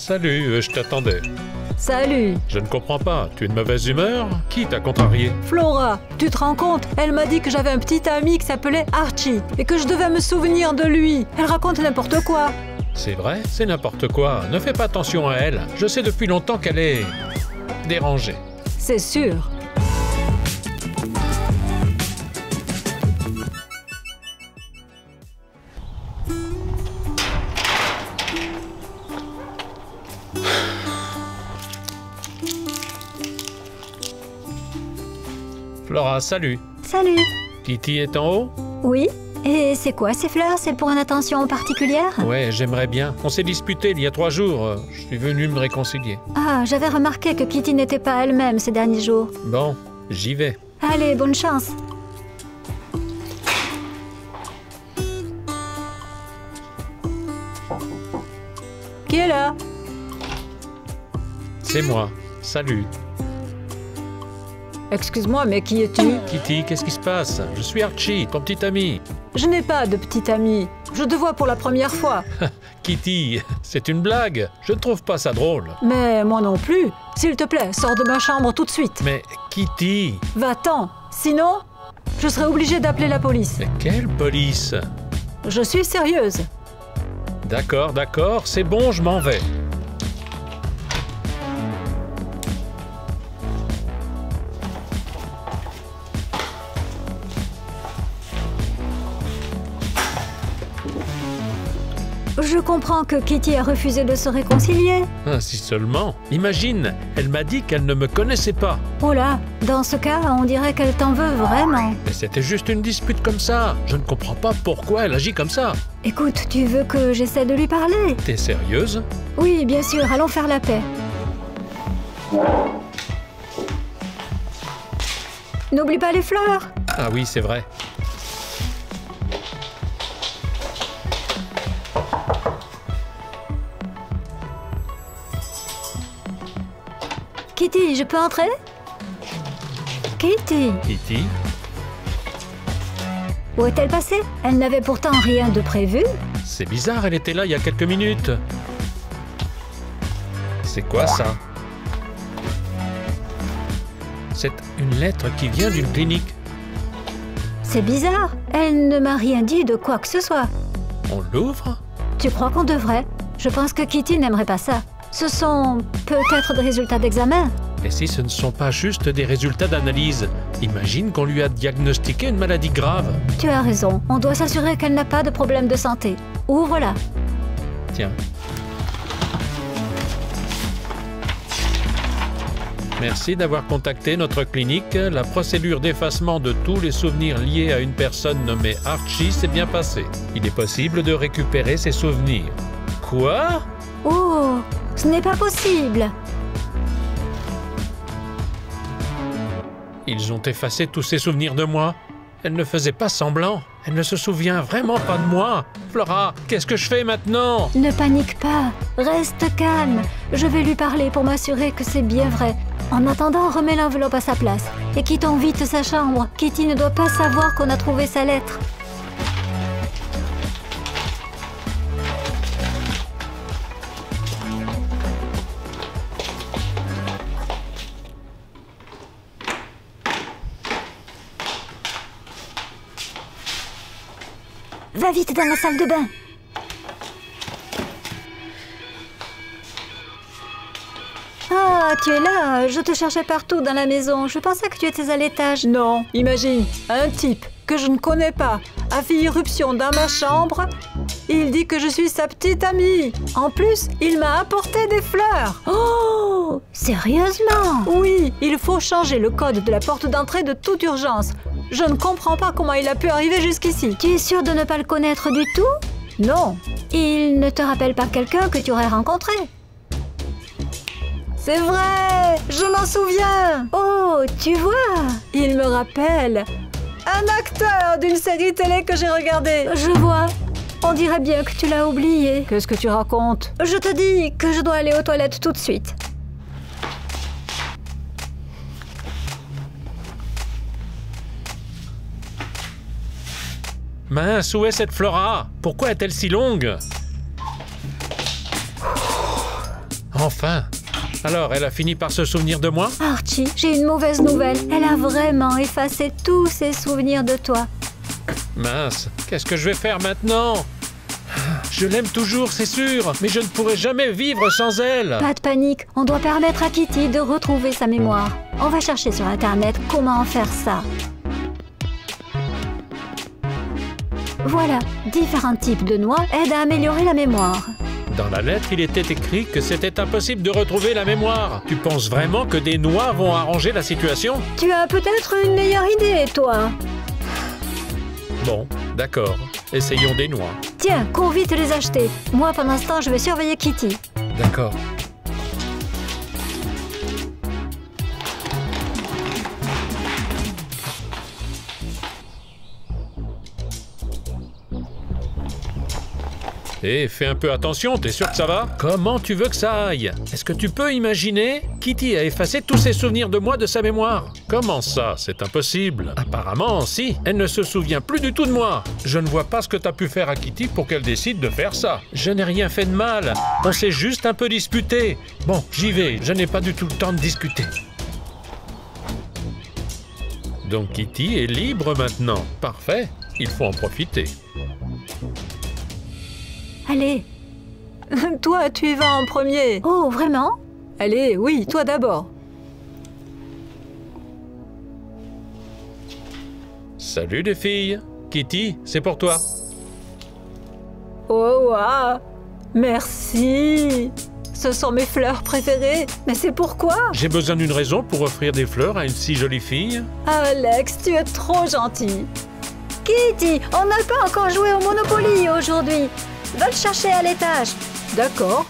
Salut, je t'attendais. Salut. Je ne comprends pas, tu es de mauvaise humeur? Qui t'a contrarié? Flora, tu te rends compte? Elle m'a dit que j'avais un petit ami qui s'appelait Archie et que je devais me souvenir de lui. Elle raconte n'importe quoi. C'est vrai, c'est n'importe quoi. Ne fais pas attention à elle. Je sais depuis longtemps qu'elle est... dérangée. C'est sûr. Flora, salut. Salut. Kitty est en haut? Oui? Et c'est quoi ces fleurs? C'est pour une attention particulière? Ouais, j'aimerais bien. On s'est disputé il y a 3 jours. Je suis venu me réconcilier. Ah, j'avais remarqué que Kitty n'était pas elle-même ces derniers jours. Bon, j'y vais. Allez, bonne chance. Qui est là? C'est moi. Salut. Excuse-moi, mais qui es-tu? Kitty, qu'est-ce qui se passe? Je suis Archie, ton petit ami. Je n'ai pas de petit ami. Je te vois pour la première fois. Kitty, c'est une blague. Je ne trouve pas ça drôle. Mais moi non plus. S'il te plaît, sors de ma chambre tout de suite. Mais Kitty... Va-t'en. Sinon, je serai obligée d'appeler la police. Mais quelle police? Je suis sérieuse. D'accord, d'accord, c'est bon, je m'en vais. Je comprends que Kitty a refusé de se réconcilier. Ah, si seulement. Imagine, elle m'a dit qu'elle ne me connaissait pas. Oh là, dans ce cas, on dirait qu'elle t'en veut vraiment. Mais c'était juste une dispute comme ça. Je ne comprends pas pourquoi elle agit comme ça. Écoute, tu veux que j'essaie de lui parler? T'es sérieuse? Oui, bien sûr, allons faire la paix. N'oublie pas les fleurs. Ah oui, c'est vrai. Kitty, je peux entrer? Kitty, Kitty? où est-elle passée? Elle n'avait pourtant rien de prévu. C'est bizarre, elle était là il y a quelques minutes. C'est quoi ça? C'est une lettre qui vient d'une clinique. C'est bizarre, elle ne m'a rien dit de quoi que ce soit. On l'ouvre? Tu crois qu'on devrait? Je pense que Kitty n'aimerait pas ça. Ce sont peut-être des résultats d'examen. Et si ce ne sont pas juste des résultats d'analyse? Imagine qu'on lui a diagnostiqué une maladie grave. Tu as raison, on doit s'assurer qu'elle n'a pas de problème de santé. Ouvre-la. Tiens. Merci d'avoir contacté notre clinique. La procédure d'effacement de tous les souvenirs liés à une personne nommée Archie s'est bien passée. Il est possible de récupérer ses souvenirs. Quoi? Oh, ce n'est pas possible. Ils ont effacé tous ses souvenirs de moi. Elle ne faisait pas semblant. Elle ne se souvient vraiment pas de moi. Flora, qu'est-ce que je fais maintenant? Ne panique pas, reste calme. Je vais lui parler pour m'assurer que c'est bien vrai. En attendant, remets l'enveloppe à sa place et quittons vite sa chambre. Kitty ne doit pas savoir qu'on a trouvé sa lettre. Va vite dans la salle de bain. Ah, tu es là. Je te cherchais partout dans la maison. Je pensais que tu étais à l'étage. Non, imagine, un type que je ne connais pas a fait irruption dans ma chambre. Il dit que je suis sa petite amie. En plus, il m'a apporté des fleurs. Oh, sérieusement? Oui, il faut changer le code de la porte d'entrée de toute urgence. Je ne comprends pas comment il a pu arriver jusqu'ici. Tu es sûre de ne pas le connaître du tout? Non. Il ne te rappelle pas quelqu'un que tu aurais rencontré? C'est vrai, je m'en souviens. Oh, tu vois? Il me rappelle un acteur d'une série télé que j'ai regardée. Je vois. On dirait bien que tu l'as oublié. Qu'est-ce que tu racontes? Je te dis que je dois aller aux toilettes tout de suite. Mince, où est cette Flora? Pourquoi est-elle si longue? Enfin! Alors, elle a fini par se souvenir de moi? Archie, j'ai une mauvaise nouvelle. Elle a vraiment effacé tous ses souvenirs de toi. Mince, qu'est-ce que je vais faire maintenant? Je l'aime toujours, c'est sûr, mais je ne pourrai jamais vivre sans elle. Pas de panique, on doit permettre à Kitty de retrouver sa mémoire. On va chercher sur Internet comment faire ça. Voilà, différents types de noix aident à améliorer la mémoire. Dans la lettre, il était écrit que c'était impossible de retrouver la mémoire. Tu penses vraiment que des noix vont arranger la situation? Tu as peut-être une meilleure idée, toi. Bon, d'accord. Essayons des noix. Tiens, cours vite les acheter. Moi, pendant ce temps, je vais surveiller Kitty. D'accord. Hé, fais un peu attention, t'es sûr que ça va? Comment tu veux que ça aille? Est-ce que tu peux imaginer? Kitty a effacé tous ses souvenirs de moi de sa mémoire. Comment ça? C'est impossible. Apparemment, si. Elle ne se souvient plus du tout de moi. Je ne vois pas ce que t'as pu faire à Kitty pour qu'elle décide de faire ça. Je n'ai rien fait de mal. On s'est juste un peu disputé. Bon, j'y vais. Je n'ai pas du tout le temps de discuter. Donc Kitty est libre maintenant. Parfait. Il faut en profiter. Allez. Toi, tu y vas en premier. Oh, vraiment? Allez, oui, toi d'abord. Salut les filles. Kitty, c'est pour toi. Oh, waouh! Merci! Ce sont mes fleurs préférées. Mais c'est pourquoi? J'ai besoin d'une raison pour offrir des fleurs à une si jolie fille. Alex, tu es trop gentil. Kitty, on n'a pas encore joué au Monopoly aujourd'hui. Va le chercher à l'étage. D'accord.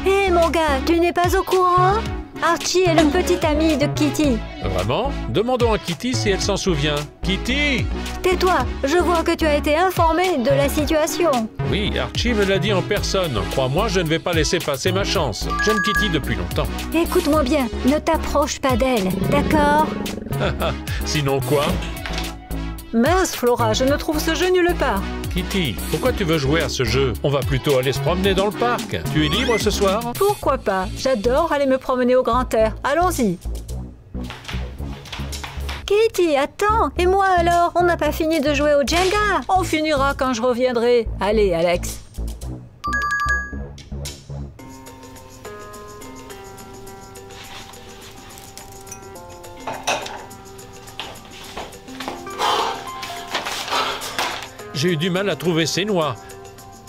Hé, mon gars, tu n'es pas au courant? Archie est le petit ami de Kitty. Vraiment? Demandons à Kitty si elle s'en souvient. Kitty! Tais-toi, je vois que tu as été informé de la situation. Oui, Archie me l'a dit en personne. Crois-moi, je ne vais pas laisser passer ma chance. J'aime Kitty depuis longtemps. Écoute-moi bien, ne t'approche pas d'elle, d'accord? Sinon quoi? Mince, Flora, je ne trouve ce jeu nulle part. Kitty, pourquoi tu veux jouer à ce jeu? On va plutôt aller se promener dans le parc. Tu es libre ce soir? Pourquoi pas? J'adore aller me promener au grand air. Allons-y. Kitty, attends. Et moi alors? On n'a pas fini de jouer au Jenga. On finira quand je reviendrai. Allez, Alex. J'ai eu du mal à trouver ces noix.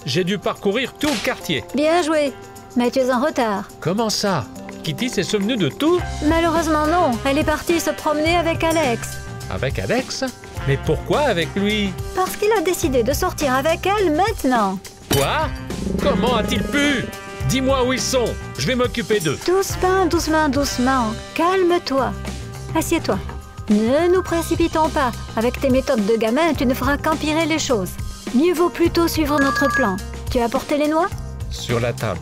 J'ai dû parcourir tout le quartier. Bien joué. Mais tu es en retard. Comment ça? Kitty s'est souvenue de tout? Malheureusement non. Elle est partie se promener avec Alex. Avec Alex? Mais pourquoi avec lui? Parce qu'il a décidé de sortir avec elle maintenant. Quoi? Comment a-t-il pu? Dis-moi où ils sont. Je vais m'occuper d'eux. Doucement, doucement, doucement. Calme-toi. Assieds-toi. Ne nous précipitons pas. Avec tes méthodes de gamin, tu ne feras qu'empirer les choses. Mieux vaut plutôt suivre notre plan. Tu as apporté les noix? Sur la table.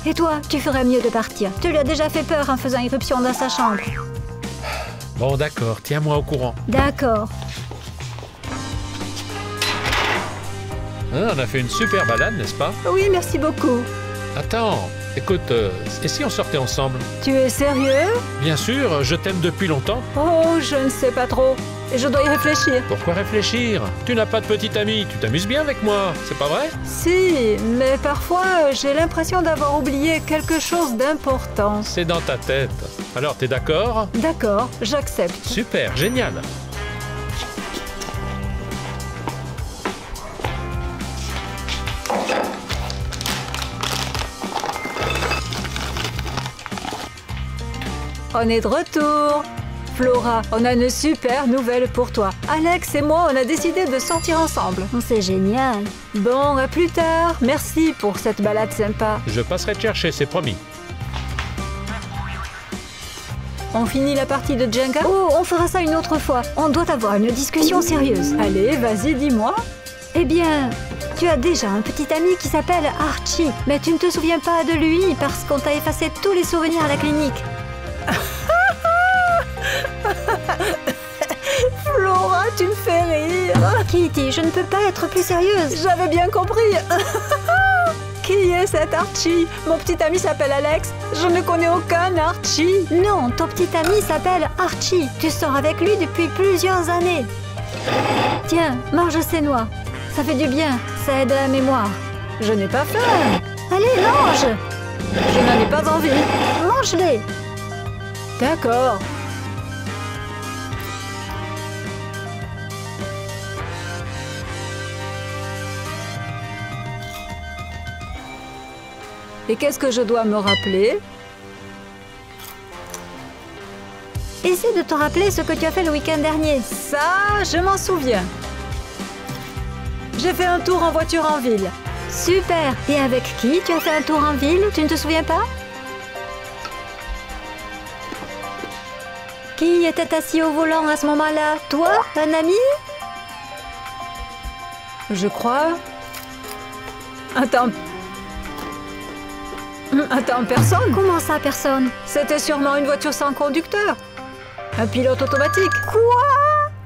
Et toi, tu ferais mieux de partir. Tu lui as déjà fait peur en faisant irruption dans sa chambre. Bon, d'accord. Tiens-moi au courant. D'accord. Hein, on a fait une super balade, n'est-ce pas? Oui, merci beaucoup. Attends. Écoute, et si on sortait ensemble? Tu es sérieux? Bien sûr, je t'aime depuis longtemps. Oh, je ne sais pas trop. Je dois y réfléchir. Pourquoi réfléchir? Tu n'as pas de petite amie, tu t'amuses bien avec moi, c'est pas vrai? Si, mais parfois, j'ai l'impression d'avoir oublié quelque chose d'important. C'est dans ta tête. Alors, t'es d'accord? D'accord, j'accepte. Super, génial. On est de retour. Flora, on a une super nouvelle pour toi. Alex et moi, on a décidé de sortir ensemble. C'est génial. Bon, à plus tard. Merci pour cette balade sympa. Je passerai te chercher, c'est promis. On finit la partie de Jenga? Oh, on fera ça une autre fois. On doit avoir une discussion sérieuse. Allez, vas-y, dis-moi. Eh bien, tu as déjà un petit ami qui s'appelle Archie. Mais tu ne te souviens pas de lui parce qu'on t'a effacé tous les souvenirs à la clinique. Flora! Flora, tu me fais rire. Kitty, je ne peux pas être plus sérieuse. J'avais bien compris. Qui est cet Archie? Mon petit ami s'appelle Alex. Je ne connais aucun Archie. Non, ton petit ami s'appelle Archie. Tu sors avec lui depuis plusieurs années. Tiens, mange ces noix. Ça fait du bien, ça aide à la mémoire. Je n'ai pas faim. Allez, mange! Je n'en ai pas envie. Mange-les! D'accord. Et qu'est-ce que je dois me rappeler? Essaie de te rappeler ce que tu as fait le week-end dernier. Ça, je m'en souviens. J'ai fait un tour en voiture en ville. Super! Et avec qui tu as fait un tour en ville? Tu ne te souviens pas? Qui était assis au volant à ce moment-là? Toi? Un ami? Je crois... Attends, personne? Comment ça, personne? C'était sûrement une voiture sans conducteur. Un pilote automatique. Quoi?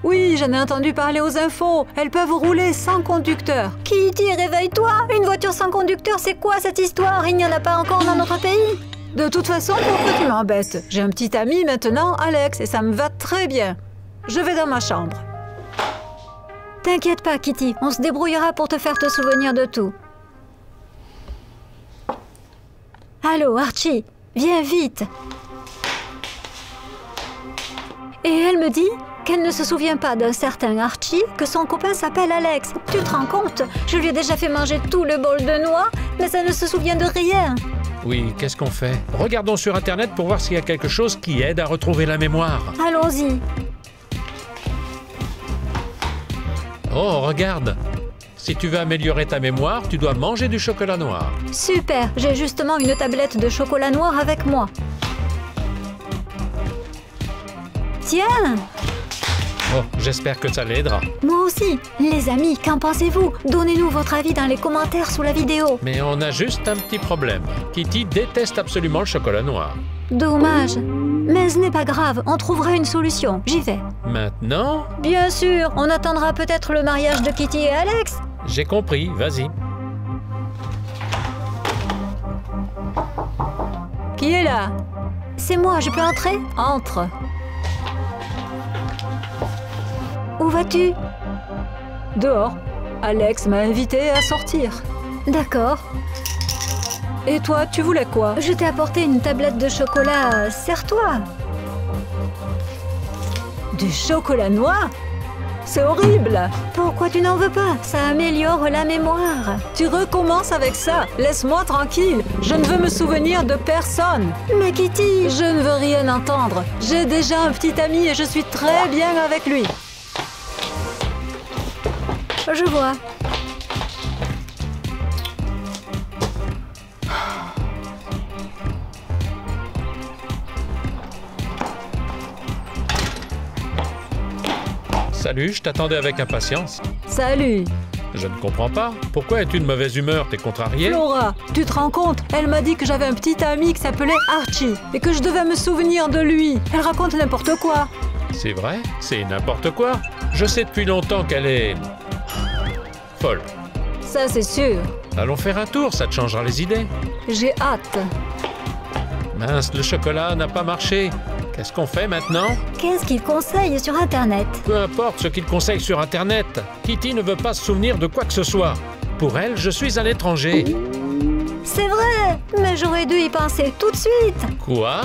Oui, j'en ai entendu parler aux infos. Elles peuvent rouler sans conducteur. Kitty, réveille-toi! Une voiture sans conducteur, c'est quoi cette histoire? Il n'y en a pas encore dans notre pays? De toute façon, pourquoi tu m'embêtes? J'ai un petit ami maintenant, Alex, et ça me va très bien. Je vais dans ma chambre. T'inquiète pas, Kitty. On se débrouillera pour te faire te souvenir de tout. Allô, Archie, viens vite. Et elle me dit qu'elle ne se souvient pas d'un certain Archie, que son copain s'appelle Alex. Tu te rends compte? Je lui ai déjà fait manger tout le bol de noix, mais elle ne se souvient de rien. Oui, qu'est-ce qu'on fait? Regardons sur Internet pour voir s'il y a quelque chose qui aide à retrouver la mémoire. Allons-y. Oh, regarde! Si tu veux améliorer ta mémoire, tu dois manger du chocolat noir. Super, j'ai justement une tablette de chocolat noir avec moi. Tiens! Oh, j'espère que ça l'aidera. Moi aussi. Les amis, qu'en pensez-vous? Donnez-nous votre avis dans les commentaires sous la vidéo. Mais on a juste un petit problème. Kitty déteste absolument le chocolat noir. Dommage. Mais ce n'est pas grave, on trouvera une solution. J'y vais. Maintenant, Bien sûr, on attendra peut-être le mariage de Kitty et Alex. j'ai compris, vas-y. Qui est là? C'est moi, je peux entrer? Entre. Où vas-tu? Dehors. Alex m'a invité à sortir. D'accord. Et toi, tu voulais quoi? Je t'ai apporté une tablette de chocolat. Sers-toi. Du chocolat noir? C'est horrible! Pourquoi tu n'en veux pas? Ça améliore la mémoire. Tu recommences avec ça. Laisse-moi tranquille. Je ne veux me souvenir de personne. Mais Kitty, Je ne veux rien entendre. J'ai déjà un petit ami et je suis très bien avec lui. je vois. Salut, je t'attendais avec impatience. Salut! Je ne comprends pas. Pourquoi es-tu de mauvaise humeur? T'es contrarié? Flora, tu te rends compte? Elle m'a dit que j'avais un petit ami qui s'appelait Archie et que je devais me souvenir de lui. Elle raconte n'importe quoi. C'est vrai? C'est n'importe quoi. Je sais depuis longtemps qu'elle est... folle. Ça, c'est sûr. Allons faire un tour, ça te changera les idées. J'ai hâte. Mince, le chocolat n'a pas marché. Qu'est-ce qu'on fait maintenant? Qu'est-ce qu'il conseille sur Internet? Peu importe ce qu'il conseille sur Internet. Kitty ne veut pas se souvenir de quoi que ce soit. Pour elle, je suis à l'étranger. C'est vrai, mais j'aurais dû y penser tout de suite. Quoi?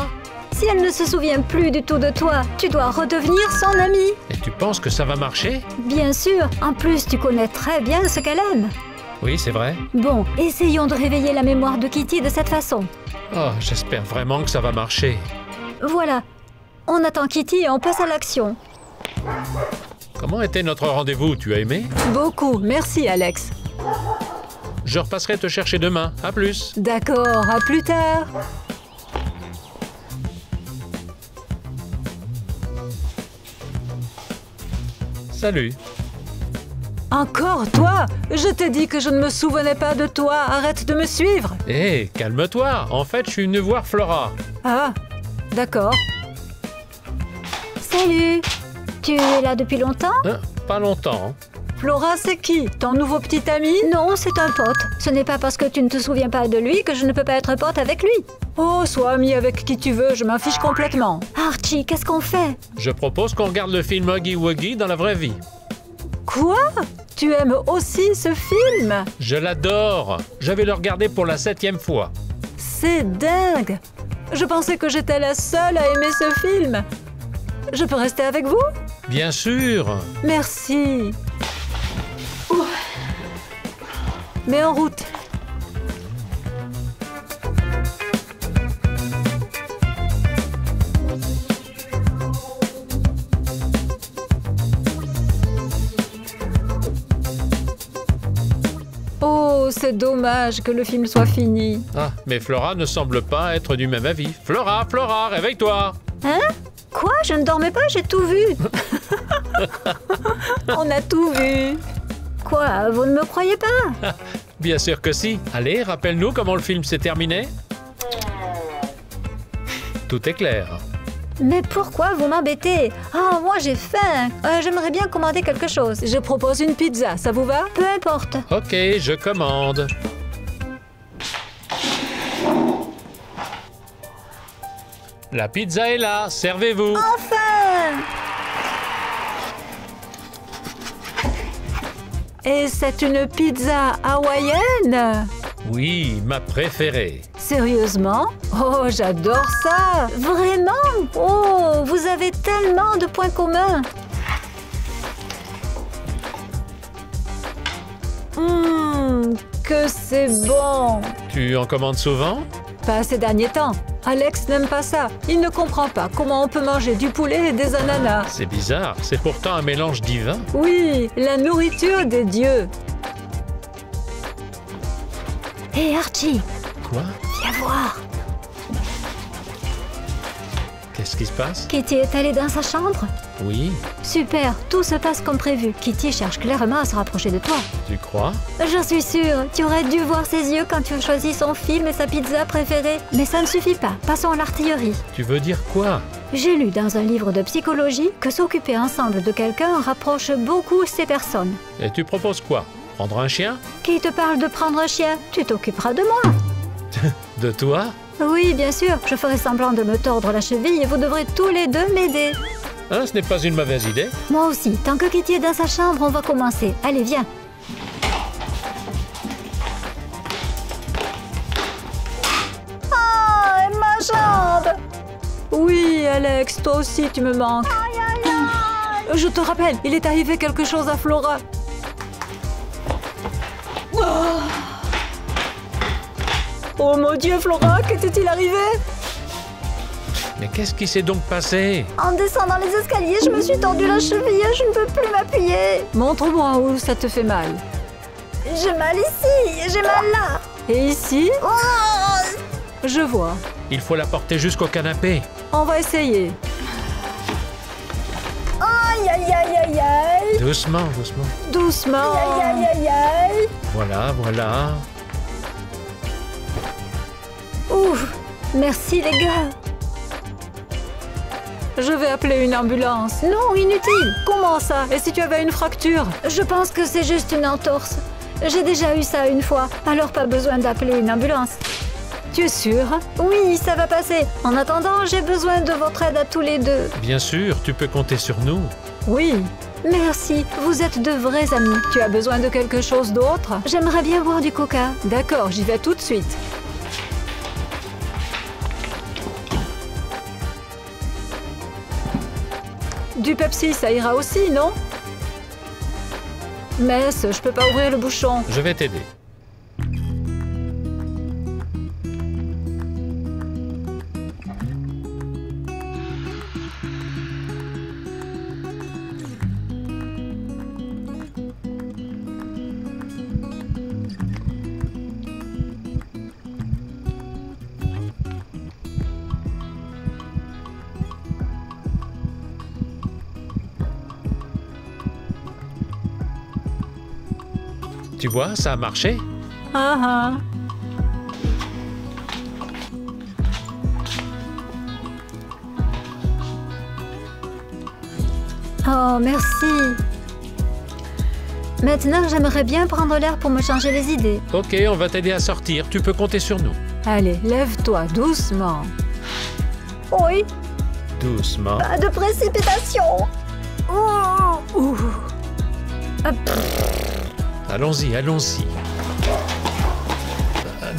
Si elle ne se souvient plus du tout de toi, tu dois redevenir son amie. Et tu penses que ça va marcher? Bien sûr, en plus tu connais très bien ce qu'elle aime. Oui, c'est vrai. Bon, essayons de réveiller la mémoire de Kitty de cette façon. Oh, j'espère vraiment que ça va marcher. Voilà, on attend Kitty et on passe à l'action. Comment était notre rendez-vous? Tu as aimé? Beaucoup. Merci, Alex. Je repasserai te chercher demain. À plus. D'accord, à plus tard. Salut. Encore toi? Je t'ai dit que je ne me souvenais pas de toi. Arrête de me suivre. Hé, calme-toi. En fait, je suis venu voir Flora. Ah, d'accord. Salut! Tu Tu es là depuis longtemps? Pas longtemps. Flora, c'est qui? Ton nouveau petit ami? Non, c'est un pote. Ce n'est pas parce que tu ne te souviens pas de lui que je ne peux pas être pote avec lui. Oh, sois ami avec qui tu veux, je m'en fiche complètement. Archie, qu'est-ce qu'on fait? Je propose qu'on regarde le film Huggy Wuggy dans la vraie vie. Quoi? Tu aimes aussi ce film? Je l'adore. Je vais le regarder pour la 7e fois. C'est dingue! Je pensais que j'étais la seule à aimer ce film. Je peux rester avec vous? Bien sûr. Merci. Ouh. Mais en route. Oh, c'est dommage que le film soit fini. Ah, mais Flora ne semble pas être du même avis. Flora, Flora, réveille-toi. Hein? Quoi? Je ne dormais pas, j'ai tout vu. On a tout vu. Quoi? Vous ne me croyez pas? Bien sûr que si. Allez, rappelle-nous comment le film s'est terminé. Tout est clair. Mais pourquoi vous m'embêtez? Ah, moi j'ai faim. J'aimerais bien commander quelque chose. Je propose une pizza, ça vous va? Peu importe. Ok, je commande. La pizza est là, servez-vous. Enfin! Et c'est une pizza hawaïenne? Oui, ma préférée. Sérieusement? Oh, j'adore ça! Vraiment? Oh, vous avez tellement de points communs. Que c'est bon! Tu en commandes souvent? Pas ces derniers temps. Alex n'aime pas ça. Il ne comprend pas comment on peut manger du poulet et des ananas. C'est bizarre, c'est pourtant un mélange divin. Oui, la nourriture des dieux. Hé Archie, Quoi? viens voir. Qu'est-ce qui se passe? Kitty est allée dans sa chambre? Oui, Super, tout se passe comme prévu. Kitty cherche clairement à se rapprocher de toi. tu crois? J'en suis sûre, tu aurais dû voir ses yeux quand tu as choisi son film et sa pizza préférée. Mais ça ne suffit pas, passons à l'artillerie. Tu veux dire quoi? J'ai lu dans un livre de psychologie que s'occuper ensemble de quelqu'un rapproche beaucoup ces personnes. Et tu proposes quoi? Prendre un chien? Qui te parle de prendre un chien? Tu t'occuperas de moi. De toi? Oui, bien sûr, je ferai semblant de me tordre la cheville et vous devrez tous les deux m'aider. Hein, ce n'est pas une mauvaise idée. Moi aussi, tant que Kitty est dans sa chambre, on va commencer. Allez, viens. Ah, et ma jambe! Oui, Alex, toi aussi tu me manques. Je te rappelle, il est arrivé quelque chose à Flora. Oh mon Dieu, Flora, qu'était-il arrivé? Mais qu'est-ce qui s'est donc passé? En descendant les escaliers, je me suis tordu la cheville et je ne peux plus m'appuyer. Montre-moi où ça te fait mal. J'ai mal ici, j'ai mal là. Et ici? Oh, Je vois. Il faut la porter jusqu'au canapé. On va essayer. aïe, aïe, aïe, aïe, aïe. Doucement, doucement. Doucement. Aïe, aïe, aïe, aïe. Voilà, voilà. Ouf, merci les gars. Je vais appeler une ambulance. Non, inutile. Comment ça? Et si tu avais une fracture? Je pense que c'est juste une entorse. J'ai déjà eu ça une fois, alors pas besoin d'appeler une ambulance. Tu es sûre? Oui, ça va passer. En attendant, j'ai besoin de votre aide à tous les deux. Bien sûr, tu peux compter sur nous. Oui. Merci, vous êtes de vrais amis. Tu as besoin de quelque chose d'autre? J'aimerais bien boire du coca. D'accord, j'y vais tout de suite. Du Pepsi, ça ira aussi, non? Mince, je peux pas ouvrir le bouchon. Je vais t'aider. Tu vois, ça a marché. Ah ah. Oh, merci. Maintenant, j'aimerais bien prendre l'air pour me changer les idées. Ok, on va t'aider à sortir. Tu peux compter sur nous. Allez, lève-toi doucement. Oui, Doucement. pas de précipitation. Ouh. Allons-y, allons-y.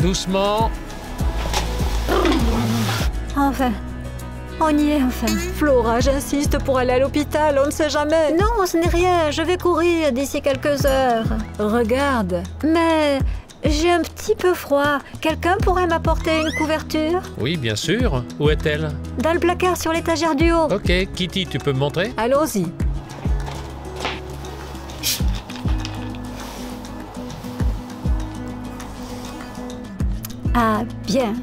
Doucement. Enfin, on y est enfin. Flora, j'insiste pour aller à l'hôpital, on ne sait jamais. Non, ce n'est rien, je vais courir d'ici quelques heures. Regarde. Mais j'ai un petit peu froid. Quelqu'un pourrait m'apporter une couverture? Oui, bien sûr. Où est-elle? Dans le placard sur l'étagère du haut. Ok, Kitty, tu peux me montrer? Allons-y. Ah, bien.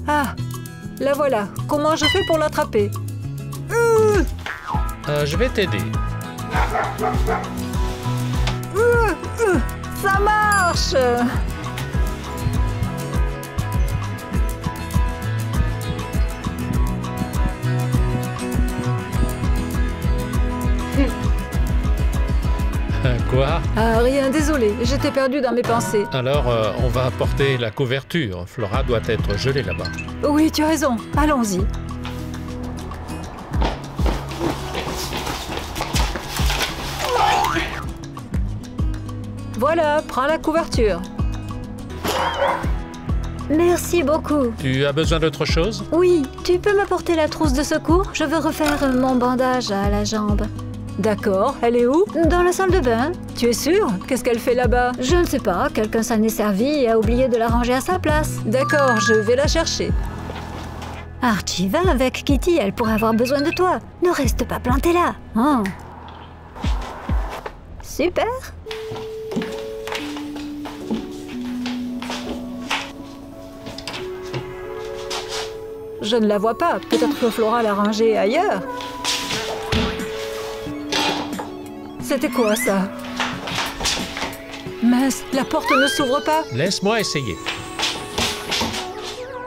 Ah, la voilà. Comment je fais pour l'attraper? Je vais t'aider. Ça marche! Quoi? Ah, rien, désolé, j'étais perdue dans mes pensées. Alors, on va apporter la couverture. Flora doit être gelée là-bas. Oui, tu as raison, allons-y. Voilà, prends la couverture. Merci beaucoup. Tu as besoin d'autre chose? Oui, tu peux m'apporter la trousse de secours? Je veux refaire mon bandage à la jambe. D'accord, elle est où? Dans la salle de bain? Tu es sûre? Qu'est-ce qu'elle fait là-bas? Je ne sais pas, quelqu'un s'en est servi et a oublié de la ranger à sa place. D'accord, je vais la chercher. Archie, va avec Kitty, elle pourrait avoir besoin de toi. Ne reste pas planté là. Oh. Super. Je ne la vois pas. Peut-être que Flora l'a rangée ailleurs. C'était quoi ça? Mince, la porte ne s'ouvre pas. Laisse-moi essayer.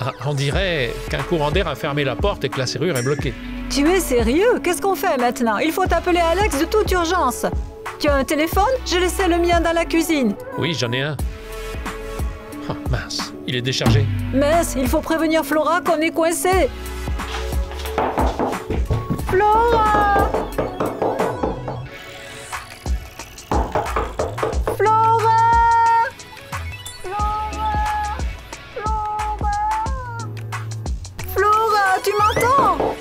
Ah, on dirait qu'un courant d'air a fermé la porte et que la serrure est bloquée. Tu es sérieux? Qu'est-ce qu'on fait maintenant? Il faut appeler Alex de toute urgence. Tu as un téléphone? J'ai laissé le mien dans la cuisine. Oui, j'en ai un. Oh, mince, il est déchargé. Mince, il faut prévenir Flora qu'on est coincé. Flora! Flora! Flora! Flora! Flora, tu m'entends?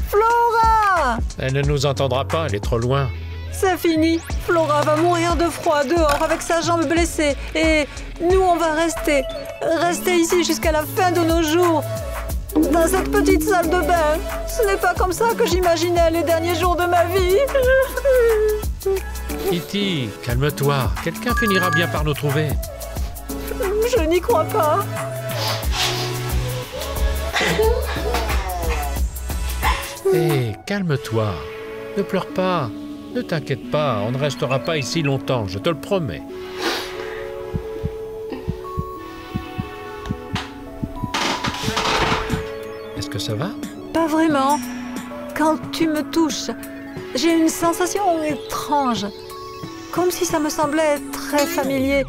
Flora! Elle ne nous entendra pas, elle est trop loin. C'est fini. Flora va mourir de froid dehors avec sa jambe blessée. Et nous, on va rester ici jusqu'à la fin de nos jours. Dans cette petite salle de bain. Ce n'est pas comme ça que j'imaginais les derniers jours de ma vie. Kitty, calme-toi. Quelqu'un finira bien par nous trouver. Je n'y crois pas. Hé, calme-toi. Ne pleure pas. Ne t'inquiète pas, on ne restera pas ici longtemps, je te le promets. Est-ce que ça va? Pas vraiment. Quand tu me touches, j'ai une sensation étrange. Comme si ça me semblait très familier.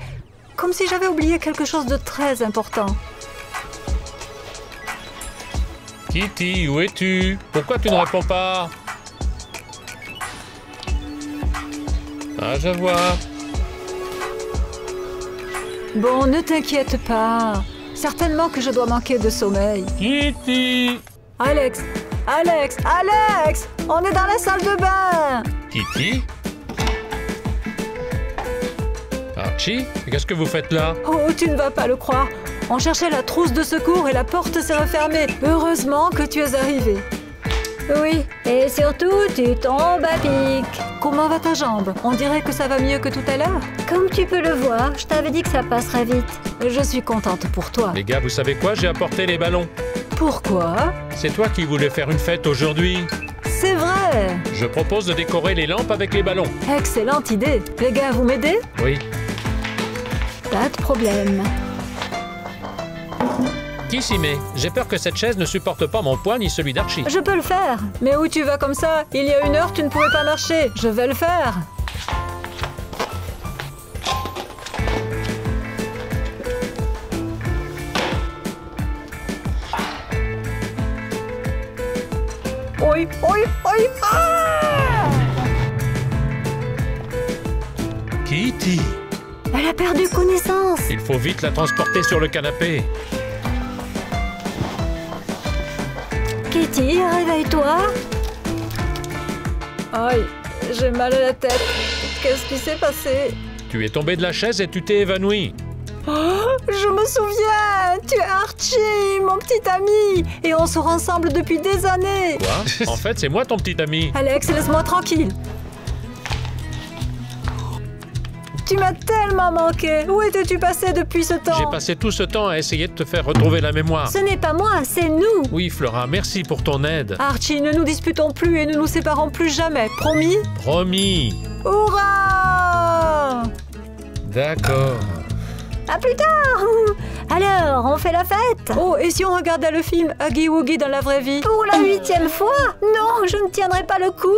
Comme si j'avais oublié quelque chose de très important. Kitty, où es-tu? Pourquoi tu ne réponds pas? Ah, je vois. Bon, ne t'inquiète pas. Certainement que je dois manquer de sommeil. Kitty! Alex! Alex! Alex! On est dans la salle de bain! Kitty? Archie, qu'est-ce que vous faites là? Oh, tu ne vas pas le croire. On cherchait la trousse de secours et la porte s'est refermée. Heureusement que tu es arrivé. Oui, et surtout, tu tombes à pic. Comment va ta jambe? On dirait que ça va mieux que tout à l'heure. Comme tu peux le voir, je t'avais dit que ça passerait vite. Je suis contente pour toi. Les gars, vous savez quoi? J'ai apporté les ballons. Pourquoi? C'est toi qui voulais faire une fête aujourd'hui. C'est vrai! Je propose de décorer les lampes avec les ballons. Excellente idée. Les gars, vous m'aidez? Oui. Pas de problème. Kitissime, j'ai peur que cette chaise ne supporte pas mon poids ni celui d'Archie. Je peux le faire. Mais où tu vas comme ça? Il y a 1 heure, tu ne pouvais pas marcher. Je vais le faire. Oui, oui, oui. Ah! Kitty, Elle a perdu connaissance. il faut vite la transporter sur le canapé. Kitty, réveille-toi. Aïe, j'ai mal à la tête. Qu'est-ce qui s'est passé? Tu es tombé de la chaise et tu t'es évanoui. Oh, je me souviens. Tu es Archie, mon petit ami. Et on sort ensemble depuis des années. Quoi? En fait, c'est moi ton petit ami. Alex, laisse-moi tranquille. Tu m'as tellement manqué. Où étais-tu passé depuis ce temps? J'ai passé tout ce temps à essayer de te faire retrouver la mémoire. Ce n'est pas moi, c'est nous. Oui, Flora, merci pour ton aide. Archie, ne nous disputons plus et ne nous séparons plus jamais. Promis? Promis. Hurrah! D'accord. À plus tard. Alors, on fait la fête? Oh, et si on regardait le film Huggy Wuggy dans la vraie vie? Pour la 8e fois? Non, je ne tiendrai pas le coup.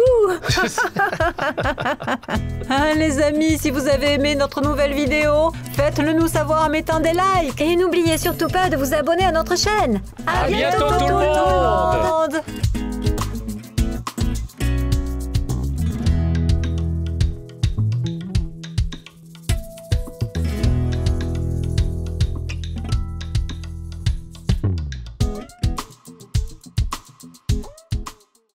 Hein, les amis, si vous avez aimé notre nouvelle vidéo, faites-le nous savoir en mettant des likes. Et n'oubliez surtout pas de vous abonner à notre chaîne. À bientôt tout le monde.